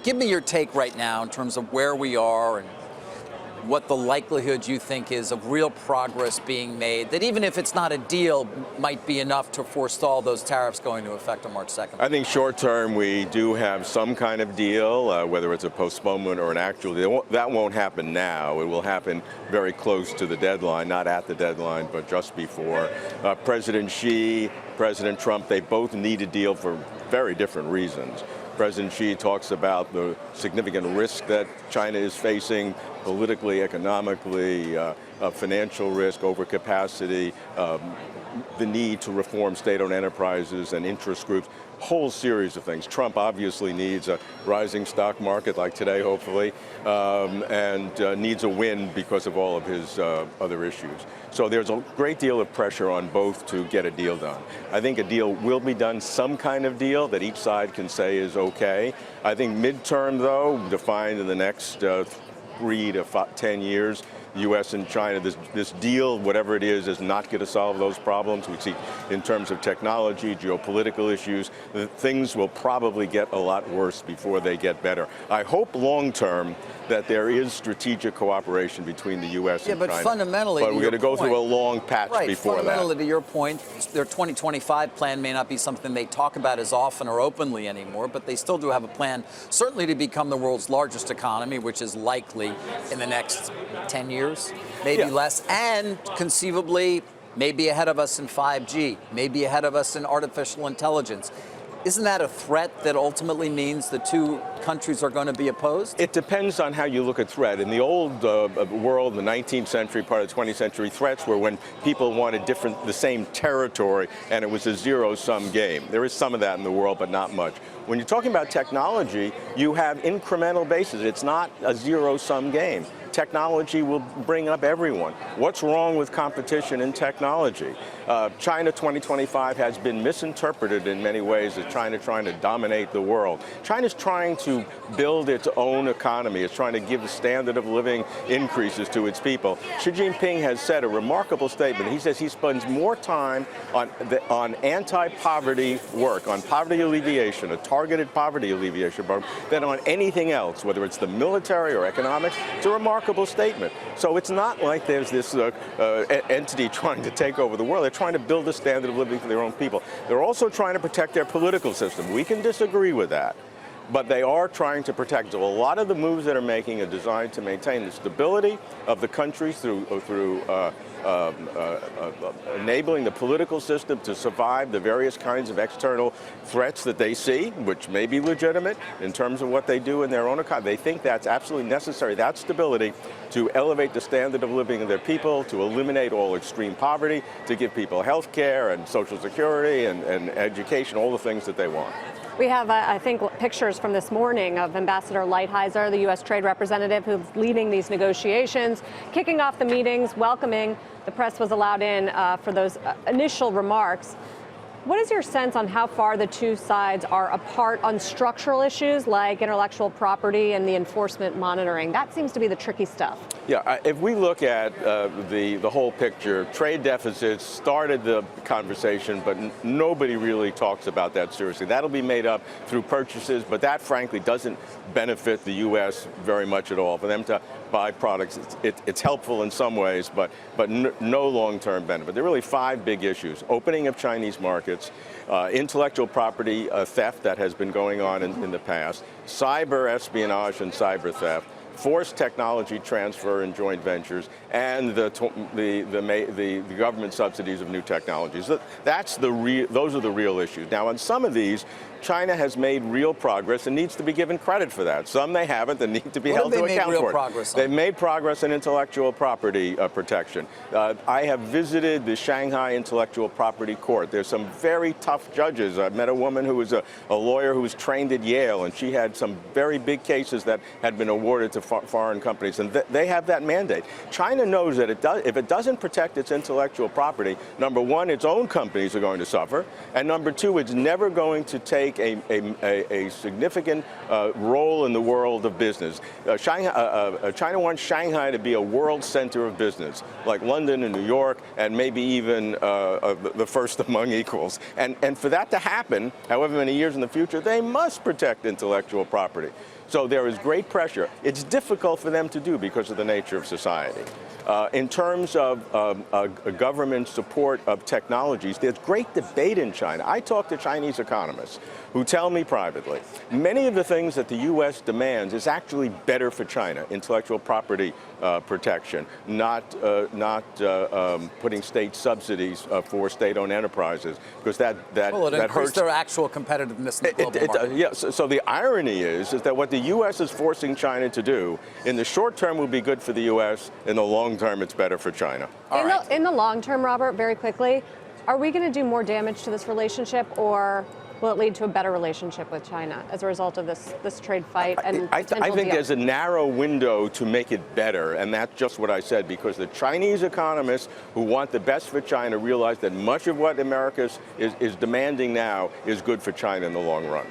Give me your take right now in terms of where we are and what the likelihood you think is of real progress being made, that even if it's not a deal, might be enough to forestall those tariffs going into effect on March 2nd. I think short term we do have some kind of deal, whether it's a postponement or an actual deal. That won't happen now. It will happen very close to the deadline, not at the deadline, but just before. President Xi, President Trump, they both need a deal for very different reasons. President Xi talks about the significant risk that China is facing politically, economically, financial risk, overcapacity, the need to reform state-owned enterprises and interest groups, whole series of things. Trump obviously needs a rising stock market like today, hopefully, and needs a win because of all of his other issues. So there's a great deal of pressure on both to get a deal done. I think a deal will be done, some kind of deal that each side can say is okay. I think midterm, though, defined in the next 3 to 10 years, U.S. and China, this deal, whatever it is not going to solve those problems. We see in terms of technology, geopolitical issues, things will probably get a lot worse before they get better. I hope long term that there is strategic cooperation between the U.S. and China. But fundamentally, but we're going to go through a long patch before that. Fundamentally, to your point, their 2025 plan may not be something they talk about as often or openly anymore, but they still do have a plan, certainly to become the world's largest economy, which is likely in the next 10 years, maybe less, and conceivably maybe ahead of us in 5G, maybe ahead of us in artificial intelligence. Isn't that a threat that ultimately means the two countries are going to be opposed? It depends on how you look at threat. In the old world, the 19th century, part of the 20th century, threats were when people wanted the same territory, and it was a zero-sum game. There is some of that in the world, but not much. When you're talking about technology, you have incremental bases. It's not a zero-sum game. Technology will bring up everyone. What's wrong with competition in technology? China 2025 has been misinterpreted in many ways as China trying to dominate the world. China's trying to build its own economy. It's trying to give the standard of living increases to its people. Xi Jinping has said a remarkable statement. He says he spends more time on anti-poverty work, on poverty alleviation, a targeted poverty alleviation program, than on anything else, whether it's the military or economics. It's a remarkable statement. So it's not like there's this entity trying to take over the world. They're trying to build a standard of living for their own people. They're also trying to protect their political system. We can disagree with that, but they are trying to protect it. So a lot of the moves that are making are designed to maintain the stability of the country through enabling the political system to survive the various kinds of external threats that they see, which may be legitimate in terms of what they do in their own economy. They think that's absolutely necessary, that stability, to elevate the standard of living of their people, to eliminate all extreme poverty, to give people health care and Social Security and education, all the things that they want. We have, I think, pictures from this morning of Ambassador Lighthizer, the U.S. trade representative who's leading these negotiations, kicking off the meetings, welcoming. The press was allowed in for those initial remarks. What is your sense on how far the two sides are apart on structural issues like intellectual property and the enforcement monitoring? That seems to be the tricky stuff. Yeah, if we look at the whole picture, trade deficits started the conversation, but nobody really talks about that seriously. That'll be made up through purchases, but that frankly doesn't benefit the U.S. very much at all. For them to buy products, it's helpful in some ways, but no long-term benefit. There are really 5 big issues: opening of Chinese markets, intellectual property theft that has been going on in the past, cyber espionage and cyber theft, forced technology transfer and joint ventures, and the government subsidies of new technologies. Those are the real issues. Now, on some of these, China has made real progress and needs to be given credit for that. Some they haven't and need to be held to account for it. They've made progress in intellectual property protection. I have visited the Shanghai Intellectual Property Court. There's some very tough judges. I've met a woman who was a lawyer who was trained at Yale, and she had some very big cases that had been awarded to foreign companies, and they have that mandate. China knows that if it doesn't protect its intellectual property, number one, its own companies are going to suffer, and number two, it's never going to take a significant role in the world of business. China wants Shanghai to be a world center of business, like London and New York, and maybe even the first among equals. And for that to happen, however many years in the future, they must protect intellectual property. So there is great pressure. It's difficult for them to do because of the nature of society. In terms of government support of technologies, there's great debate in China. I talk to Chinese economists who tell me privately, many of the things that the U.S. demands is actually better for China, intellectual property protection, not putting state subsidies for state-owned enterprises, because that hurts their actual competitiveness in the global market. Yeah, so the irony is that what the U.S. is forcing China to do in the short term will be good for the U.S., in the long term it's better for China. In the long term, Robert, very quickly, are we going to do more damage to this relationship, or will it lead to a better relationship with China as a result of this trade fight and potential I think deal? there's a narrow window to make it better, and that's just what I said, because the Chinese economists who want the best for China realize that much of what America is demanding now is good for China in the long run.